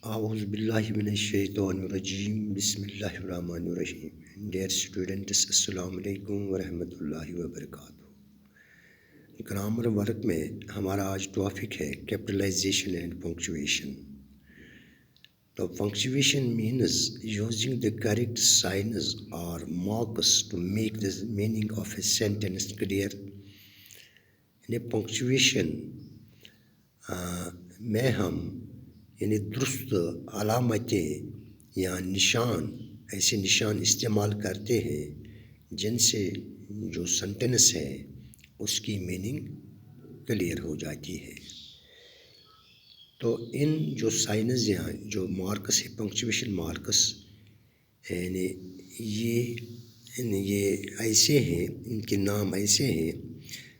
أعوذ بالله من الشيطان الرجيم بسم الله الرحمن الرحيم. Dear students, السلام علیکم ورحمۃ اللہ وبرکاتہ. گرامر ورک میں ہمارا آج ٹاپک ہے کیپٹلائزیشن اینڈ پنکچویشن. تو punctuation means using the correct signs or marks to make the meaning of a sentence clear. یعنی پنکچویشن میں ہم درست علامتیں یا نشان ایسے نشان استعمال کرتے ہیں جن سے جو سنٹینس ہے اس کی میننگ کلیئر ہو جاتی ہے. تو ان جو سائنز یا جو مارکس ہے پنکچویشن مارکس یعنی یہ ایسے ہیں، ان کے نام ایسے ہیں.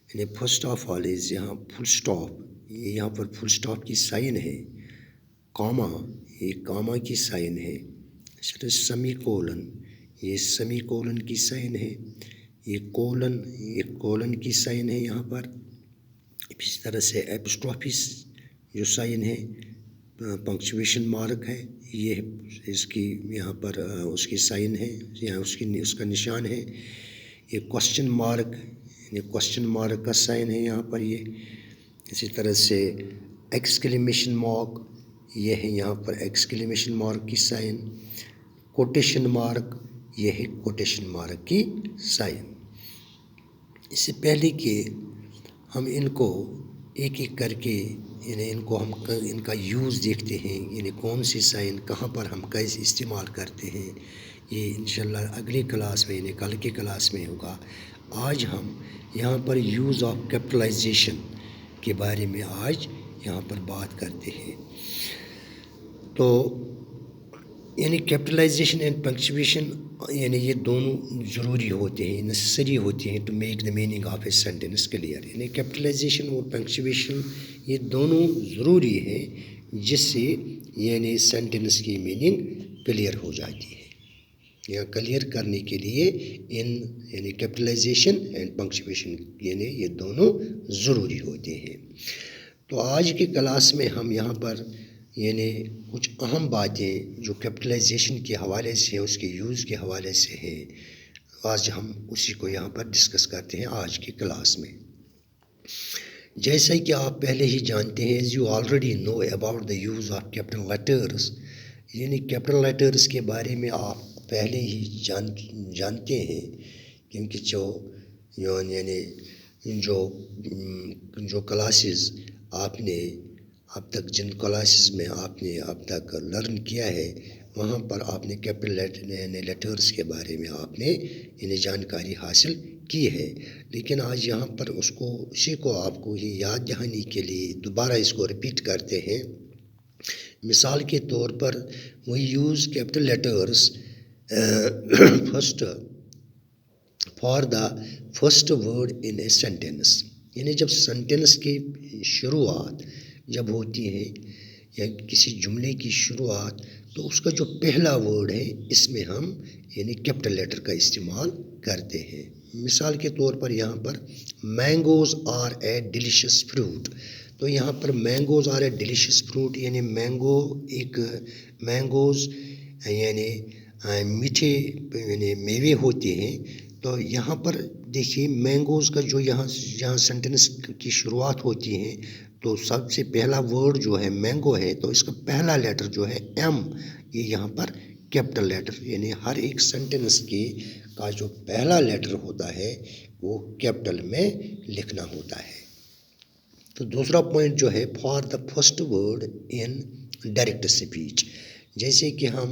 یعنی فرسٹ آف آل از یہاں فل اسٹاپ، یہاں پر فل اسٹاپ کی سائن ہے. کاما، یہ کاما کی سائن ہے. سیمی کولن، یہ سیمی کولن کی سائن ہے. یہ کولن کی سائن ہے یہاں پر. اسی طرح سے ایپسٹروفی جو سائن ہے پنکچویشن مارک ہے، یہ اس کی یہاں پر اس کی سائن ہے یا اس کا نشان ہے. یہ کوسچن مارک، یعنی کوسچن مارک کا سائن ہے یہاں پر یہ. اسی طرح سے ایکسکلیمیشن مارک، یہ ہے یہاں پر ایکسکلیمیشن مارک کی سائن. کوٹیشن مارک، یہ ہے کوٹیشن مارک کی سائن. اس سے پہلے کہ ہم ان کو ایک ایک کر کے یعنی ان کا یوز دیکھتے ہیں، یعنی کون سی سائن کہاں پر ہم کیسے استعمال کرتے ہیں، یہ انشاءاللہ اگلی کلاس میں یعنی کل کی کلاس میں ہوگا. آج ہم یہاں پر یوز آف کیپٹلائزیشن کے بارے میں آج یہاں پر بات کرتے ہیں. تو یعنی کیپٹلائزیشن اینڈ پنکچویشن یعنی یہ دونوں ضروری ہوتے ہیں، نیسسری ہوتے ہیں to make the meaning of a sentence clear. یعنی کیپٹلائزیشن اور پنکچویشن یہ دونوں ضروری ہیں جس سے یعنی سینٹینس کی میننگ کلیئر ہو جاتی ہے. یا کلیئر کرنے کے لیے یعنی کیپٹلائزیشن اینڈ پنکچویشن یعنی یہ دونوں ضروری ہوتے ہیں. تو آج کی کلاس میں ہم یہاں پر یعنی کچھ اہم باتیں جو کیپٹلائزیشن کے حوالے سے اس کے یوز کے حوالے سے ہیں، آج ہم اسی کو یہاں پر ڈسکس کرتے ہیں آج کی کلاس میں. جیسا کہ آپ پہلے ہی جانتے ہیں، as you already know about the use of capital letters، یعنی کیپٹل لیٹرز کے بارے میں آپ پہلے ہی جانتے ہیں، کیونکہ جو کلاسز آپ نے اب تک جن کلاسز میں آپ نے اب تک لرن کیا ہے وہاں پر آپ نے کیپٹل لیٹرز کے بارے میں آپ نے یعنی جانکاری حاصل کی ہے. لیکن آج یہاں پر اسی کو آپ کو یہ یاد دہانی کے لیے دوبارہ اس کو ریپیٹ کرتے ہیں. مثال کے طور پر we use capital letters for the first word in a sentence. یعنی جب سنٹینس کی شروعات جب ہوتی ہے یا کسی جملے کی شروعات تو اس کا جو پہلا ورڈ ہے اس میں ہم یعنی کیپٹل لیٹر کا استعمال کرتے ہیں. مثال کے طور پر یہاں پر mangoes are a delicious fruit. تو یہاں پر mangoes are a delicious fruit یعنی مینگوز یعنی میٹھے یعنی میوے ہوتے ہیں. تو یہاں پر دیکھیے مینگوز کا جو یہاں سنٹینس کی شروعات ہوتی ہیں تو سب سے پہلا ورڈ جو ہے مینگو ہے تو اس کا پہلا لیٹر جو ہے ایم، یہ یہاں پر کیپٹل لیٹر یعنی ہر ایک سنٹینس کا جو پہلا لیٹر ہوتا ہے وہ کیپٹل میں لکھنا ہوتا ہے. تو دوسرا پوائنٹ جو ہے for the first word in direct speech. جیسے کہ ہم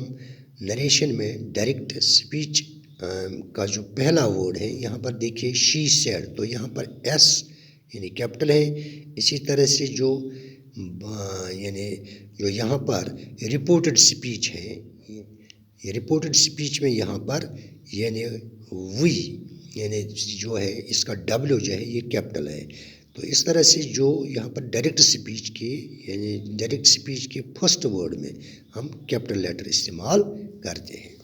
نریشن میں ڈائریکٹ اسپیچ کا جو پہلا ورڈ ہے یہاں پر دیکھیے شی سیڈ، تو یہاں پر ایس یعنی کیپٹل ہے. اسی طرح سے جو یہاں پر رپورٹڈ اسپیچ ہے، یہ رپورٹڈ اسپیچ میں یہاں پر یعنی وی یعنی جو ہے اس کا ڈبلیو جو ہے یہ کیپٹل ہے. تو اس طرح سے جو یہاں پر ڈائریکٹ اسپیچ کے فرسٹ ورڈ میں ہم کیپٹل لیٹر استعمال کرتے ہیں.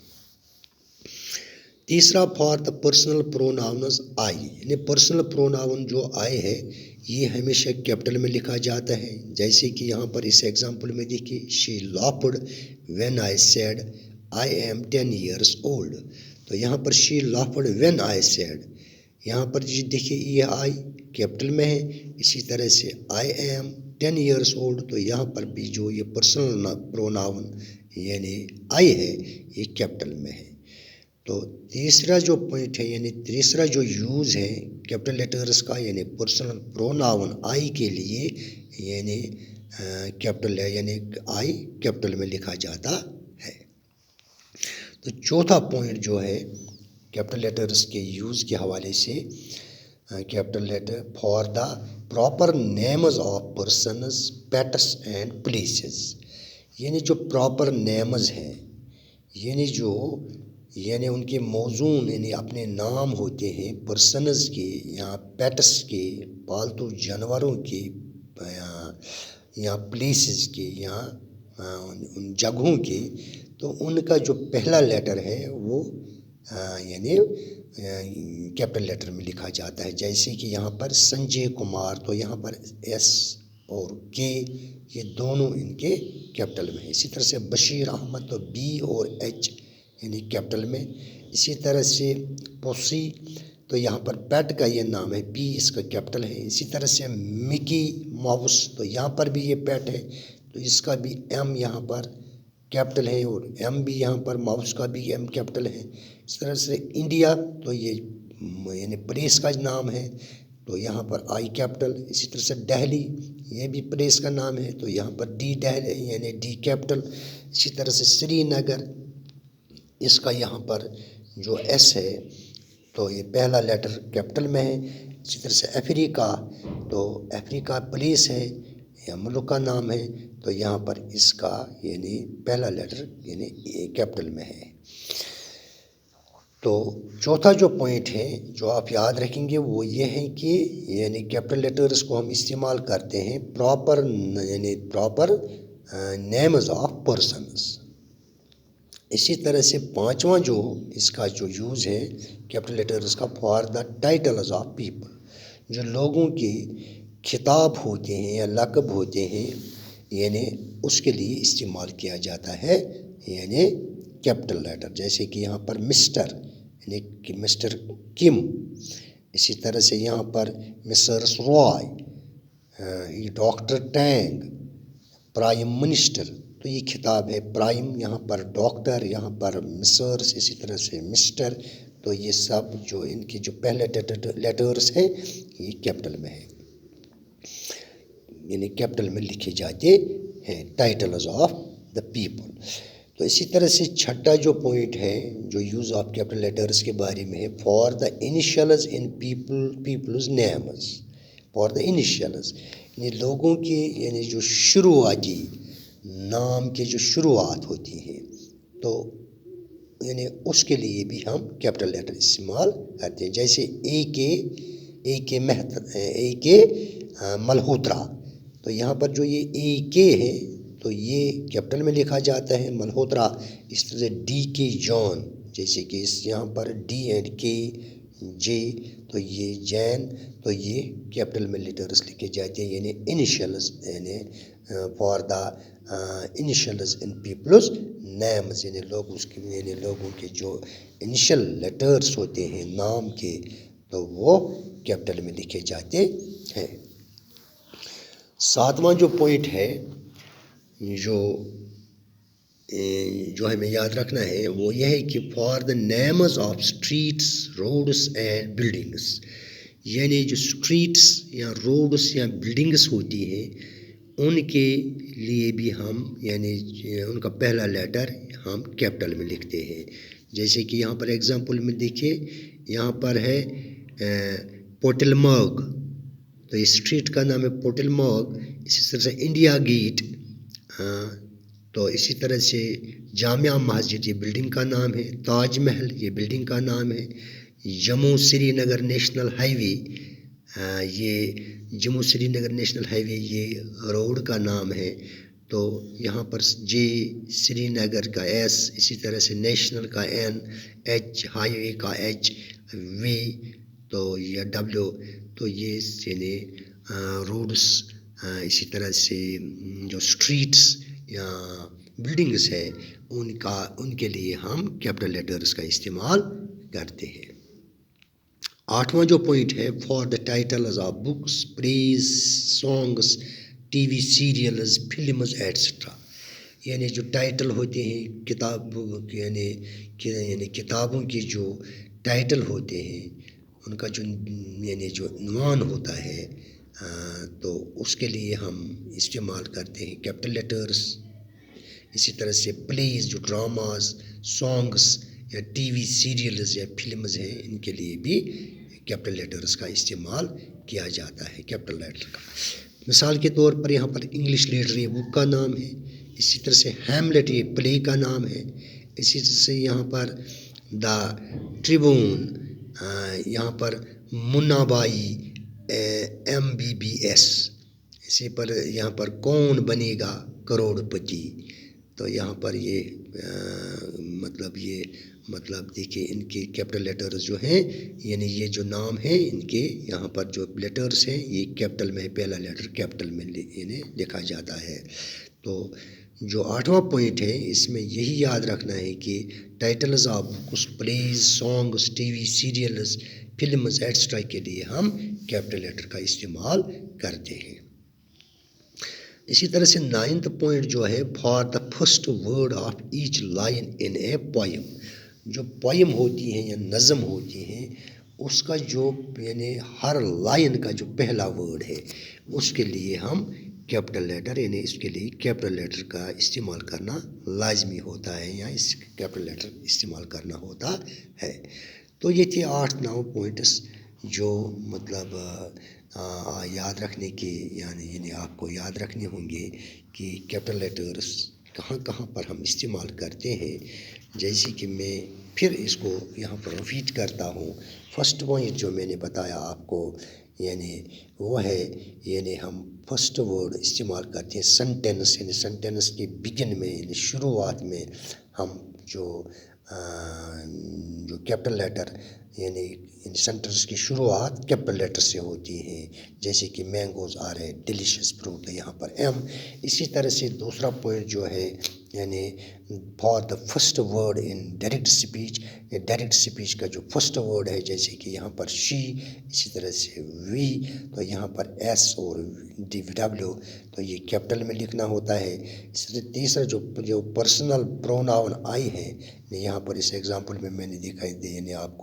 تیسرا فار دا پرسنل پروناؤنز آئی، یعنی پرسنل پروناؤن جو آئی ہے یہ ہمیشہ کیپٹل میں لکھا جاتا ہے. جیسے کہ یہاں پر اس ایگزامپل میں دیکھیے she laughed when I said I am 10 years old. تو یہاں پر she laughed when I said, یہاں پر دیکھیے یہ آئی کیپٹل میں ہے. اسی طرح سے آئی ایم 10 years old، تو یہاں پر بھی جو یہ پرسنل پروناؤن یعنی آئی ہے یہ کیپٹل میں ہے. تو تیسرا جو پوائنٹ ہے یعنی تیسرا جو یوز ہے کیپٹل لیٹرز کا یعنی پرسنل پروناؤن آئی کے لیے، یعنی کیپٹل ہے یعنی آئی کیپٹل میں لکھا جاتا ہے. تو چوتھا پوائنٹ جو ہے کیپٹل لیٹرز کے یوز کے حوالے سے، capital letter for the proper names of persons pets and places, یعنی جو پراپر نیمز ہیں یعنی ان کے موزون یعنی اپنے نام ہوتے ہیں پرسنز کے یا پیٹس کے پالتو جانوروں کے یا پلیسز کے یا ان جگہوں کے، تو ان کا جو پہلا لیٹر ہے وہ یعنی کیپٹل لیٹر میں لکھا جاتا ہے. جیسے کہ یہاں پر سنجے کمار، تو یہاں پر ایس اور کے یہ دونوں ان کے کیپٹل میں ہیں. اسی طرح سے بشیر احمد، تو بی اور ایچ یعنی کیپٹل میں. اسی طرح سے پوسی، تو یہاں پر پیٹ کا یہ نام ہے، پی اس کا کیپٹل ہے. اسی طرح سے مکی ماؤس، تو یہاں پر بھی یہ پیٹ ہے تو اس کا بھی ایم یہاں پر کیپٹل ہے اور ایم بھی یہاں پر ماؤس کا بھی ایم کیپٹل ہے. اس طرح سے انڈیا، تو یہ یعنی پلیس کا نام ہے تو یہاں پر آئی کیپٹل. اسی طرح سے دہلی یہ بھی پلیس کا نام ہے تو یہاں پر ڈی دہلی یعنی ڈی کیپٹل. اسی طرح سے سری نگر، اس کا یہاں پر جو ایس ہے تو یہ پہلا لیٹر کیپٹل میں ہے. اسی طرح سے افریقہ، تو افریقہ پلیس ہے یا ملک کا نام ہے تو یہاں پر اس کا یعنی پہلا لیٹر یعنی کیپٹل میں ہے. تو چوتھا جو پوائنٹ ہے جو آپ یاد رکھیں گے وہ یہ ہے کہ یعنی کیپٹل لیٹرز کو ہم استعمال کرتے ہیں پراپر نیمز آف پرسنز. اسی طرح سے پانچواں جو اس کا جو یوز ہے کیپٹل لیٹرز کا for the titles of people, جو لوگوں کے خطاب ہوتے ہیں یا لقب ہوتے ہیں یعنی اس کے لیے استعمال کیا جاتا ہے یعنی کیپٹل لیٹر. جیسے کہ یہاں پر مسٹر یعنی کہ مسٹر کم. اسی طرح سے یہاں پر مسرس رائے، ڈاکٹر ٹینگ، پرائم منسٹر، تو یہ خطاب ہے. پرائم یہاں پر ڈاکٹر، یہاں پر مسرس، اسی طرح سے مسٹر، تو یہ سب جو ان کے جو پہلے لیٹرز ہیں یہ کیپٹل میں ہے یعنی کیپٹل میں لکھے جاتے ہیں ٹائٹلز آف دا پیپل. تو اسی طرح سے چھٹا جو پوائنٹ ہے جو یوز آف کیپٹل لیٹرز کے بارے میں ہے for the initials in people's names. For the انیشلز یعنی لوگوں کے یعنی جو شروعاتی نام کے جو شروعات ہوتی ہیں تو یعنی اس کے لیے بھی ہم کیپٹل لیٹر استعمال کرتے ہیں. جیسے اے کے ملہوترا، تو یہاں پر جو یہ اے کے ہے تو یہ کیپٹل میں لکھا جاتا ہے ملہوترا. اس طرح سے ڈی کے جان، جیسے کہ یہاں پر ڈی اینڈ کے جے، تو یہ جین، تو یہ کیپٹل میں لیٹرز لکھے جاتے ہیں یعنی انیشلز یعنی for the initials in people's names یعنی لوگوں کے جو انیشل لیٹرز ہوتے ہیں نام کے تو وہ کیپٹل میں لکھے جاتے ہیں. ساتواں جو پوائنٹ ہے جو ہمیں یاد رکھنا ہے وہ یہ ہے کہ for the names of streets roads and buildings, یعنی جو اسٹریٹس یا روڈس یا بلڈنگس ہوتی ہیں ان کے لیے بھی ہم یعنی ان کا پہلا لیٹر ہم کیپٹل میں لکھتے ہیں. جیسے کہ یہاں پر ایگزامپل میں دیکھیے یہاں پر ہے پوٹلمرگ، تو یہ اسٹریٹ کا نام ہے پوٹلمرگ. اسی طرح سے انڈیا گیٹ، تو اسی طرح سے جامعہ مسجد یہ بلڈنگ کا نام ہے. تاج محل یہ بلڈنگ کا نام ہے. جموں سری نگر نیشنل ہائی وے، یہ جموں سری نگر نیشنل ہائی وے یہ روڈ کا نام ہے. تو یہاں پر جے سری نگر کا ایس، اسی طرح سے نیشنل کا این، ایچ ہائی وے کا ایچ، وی تو یا ڈبلیو، تو یہ یعنی روڈس، اسی طرح سے جو اسٹریٹس یا بلڈنگس ہے ان کے لیے ہم کیپٹل لیٹرز کا استعمال کرتے ہیں۔ 8واں جو پوائنٹ ہے، for the titles of books, plays, songs, T V serials, films etcetera, یعنی جو ٹائٹل ہوتے ہیں یعنی کتابوں کی جو ٹائٹل ہوتے ہیں ان کا جو یعنی جو عنوان ہوتا ہے تو اس کے لیے ہم استعمال کرتے ہیں کیپٹل لیٹرز۔ اسی طرح سے پلیز، جو ڈراماز، سانگس یا ٹی وی سیریلز یا فلمز ہیں ان کے لیے بھی کیپٹل لیٹرز کا استعمال کیا جاتا ہے، کیپٹل لیٹر کا۔ مثال کے طور پر یہاں پر انگلش لیٹر یہ بک کا نام ہے، اسی طرح سے ہیملیٹ یہ پلے کا نام ہے، اسی طرح سے یہاں پر دا ٹریبون، یہاں پر منابائی، MBBS، اسی پر یہاں پر کون بنے گا کروڑ پتی، تو یہاں پر یہ مطلب دیکھیے ان کے کیپٹل لیٹرز جو ہیں، یعنی یہ جو نام ہیں ان کے یہاں پر جو لیٹرز ہیں یہ کیپٹل میں ہے، پہلا لیٹر کیپٹل میں انہیں لکھا جاتا ہے۔ تو جو 8واں پوائنٹ ہے اس میں یہی یاد رکھنا ہے کہ titles of books, plays, songs, T V serials, films etcetera کے لیے ہم کیپٹل لیٹر کا استعمال کرتے ہیں۔ اسی طرح سے 9واں پوائنٹ جو ہے، for the first word of each line in a poem, جو پوئم ہوتی ہیں یا نظم ہوتی ہیں اس کا جو یعنی ہر لائن کا جو پہلا ورڈ ہے اس کے لیے ہم کیپٹل لیٹر یعنی اس کے لیے کیپٹل لیٹر کا استعمال کرنا لازمی ہوتا ہے یا اس کیپٹل لیٹر استعمال کرنا ہوتا ہے۔ تو یہ تھے 8-9 پوائنٹس جو مطلب یاد رکھنے کے یعنی آپ کو یاد رکھنے ہوں گے کہ کیپٹل لیٹرز کہاں کہاں پر ہم استعمال کرتے ہیں۔ جیسے کہ میں پھر اس کو یہاں پر ریپیٹ کرتا ہوں، فرسٹ پوائنٹ جو میں نے بتایا آپ کو یعنی وہ ہے یعنی ہم فرسٹ ورڈ استعمال کرتے ہیں سنٹینس، یعنی سنٹینس کے بگن میں یعنی شروعات میں ہم جو کیپٹل لیٹر یعنی سینٹنس کی شروعات کیپٹل لیٹر سے ہوتی ہیں، جیسے کہ mangoes are a delicious fruit ہے یہاں پر ایم۔ اسی طرح سے دوسرا پوائنٹ جو ہے یعنی for the first word in direct speech, direct speech کا جو فرسٹ ورڈ ہے جیسے کہ یہاں پر شی، اسی طرح سے وی، تو یہاں پر ایس اور ڈبلیو تو یہ کیپٹل میں لکھنا ہوتا ہے۔ اس طرح تیسرا جو پرسنل پروناؤن آئی ہے، یہاں پر اس ایگزامپل میں میں نے دکھائی دے یعنی آپ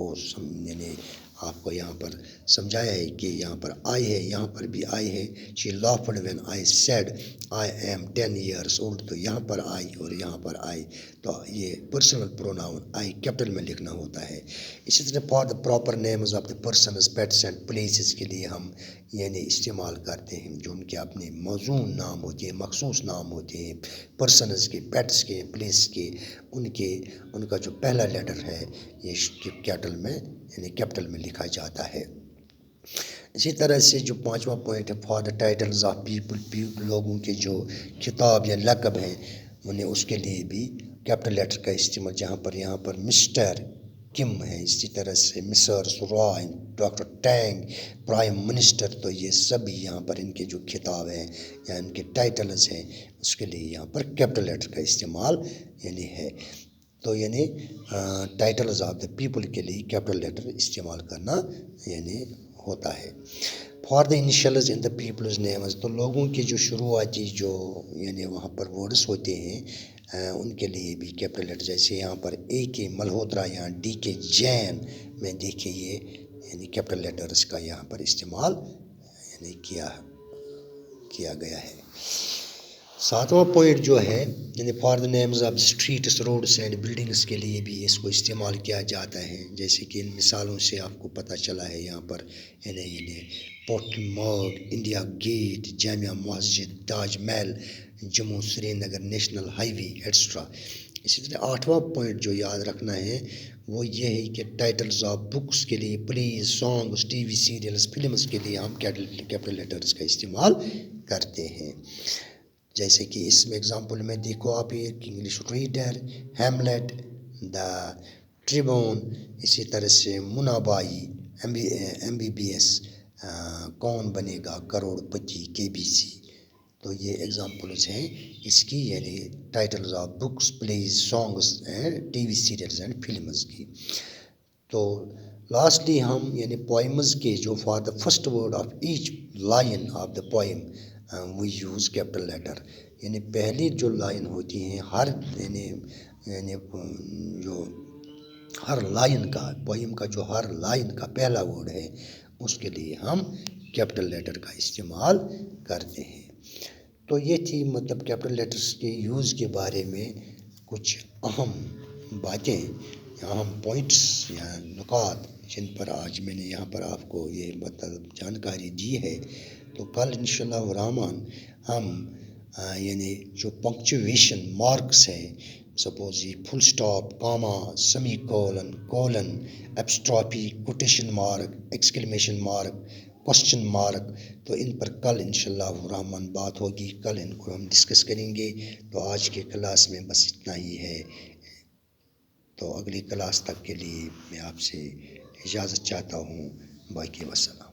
کو یہاں پر سمجھایا ہے کہ یہاں پر آئی ہے، یہاں پر بھی آئی ہے، she laughed when I said I am 10 years old، تو یہاں پر آئی اور یہاں پر آئی، تو یہ پرسنل پروناؤن آئی کیپٹل میں لکھنا ہوتا ہے۔ اسی طرح for the proper names of the persons, pets and places کے لیے ہم یعنی استعمال کرتے ہیں جو ان کے اپنے موزون نام ہوتے ہیں، مخصوص نام ہوتے ہیں، پرسنز کے، پیٹس کے، پلیس کے، ان کا جو پہلا لیٹر ہے یہ کیپٹل میں یعنی کیپٹل میں لکھا جاتا ہے۔ اسی طرح سے جو 5واں پوائنٹ ہے، for the titles of people, لوگوں کے جو خطاب یا لقب ہیں انہیں اس کے لیے بھی کیپٹل لیٹر کا استعمال، جہاں پر یہاں پر مسٹر کم ہے، اسی طرح سے مسرس رائن، ڈاکٹر ٹینگ، پرائم منسٹر، تو یہ سبھی یہاں پر ان کے جو خطاب ہیں یا ان کے ٹائٹلز ہیں اس کے لیے یہاں پر کیپٹل لیٹر کا استعمال یعنی ہے۔ تو یعنی ٹائٹلز آف دا پیپل کے لیے کیپٹل لیٹر استعمال کرنا یعنی ہوتا ہے۔ For the initials in the people's names, تو لوگوں کے جو شروعاتی جو یعنی وہاں پر ورڈس ہوتے ہیں ان کے لیے بھی کیپٹل لیٹر، جیسے یہاں پر اے کے ملہوترا یا ڈی کے جین میں دیکھیے یہ یعنی کیپٹل لیٹرز کا یہاں پر استعمال یعنی کیا گیا ہے۔ 7واں پوائنٹ جو ہے یعنی for the names of streets, roads and buildings کے لیے بھی اس کو استعمال کیا جاتا ہے، جیسے کہ ان مثالوں سے آپ کو پتہ چلا ہے یہاں پر یعنی پورٹ مارگ، انڈیا گیٹ، جامعہ مسجد، تاج محل، جموں سری نگر نیشنل ہائی وے ایٹسٹرا۔ اسی طرح 8واں پوائنٹ جو یاد رکھنا ہے وہ یہ ہے کہ ٹائٹلز آف بکس کے لیے، please, songs, T V serials, films کے لیے ہم کیپٹل لیٹرز کا استعمال کرتے ہیں۔ جیسے کہ اس میں ایگزامپل میں دیکھو آپ ایک انگلش ریڈر، ہیملیٹ، دا ٹریبون، اسی طرح سے منابائی، MBBS، کون بنے گا کروڑ پتی، KBC. تو یہ ایگزامپلز ہیں اس کی، یعنی titles of books, plays, songs and TV serials and films کی. تو لاسٹلی ہم یعنی پوئمز کے جو for the first word of each line of the poem we use capital letter. یعنی پہلی جو لائن ہوتی ہیں ہر یعنی جو ہر لائن کا، پوئم کا جو ہر لائن کا پہلا ورڈ ہے اس کے لیے ہم کیپٹل لیٹر کا استعمال کرتے ہیں. تو یہ تھی مطلب کیپٹل لیٹرز کے یوز کے بارے میں کچھ اہم باتیں، اہم پوائنٹس یا نکات جن پر آج میں نے یہاں پر آپ کو یہ مطلب جانکاری دی ہے. تو کل انشاءاللہ الرحمن ہم یعنی جو پنکچویشن مارکس ہیں، سپوز یہ full stop, comma, semi colon, colon, apostrophe, quotation mark, exclamation mark, question mark, تو ان پر کل انشاءاللہ الرحمن بات ہوگی. کل ان کو ہم ڈسکس کریں گے. تو آج کے کلاس میں بس اتنا ہی ہے. تو اگلی کلاس تک کے لیے میں آپ سے اجازت چاہتا ہوں. باقی وسلام.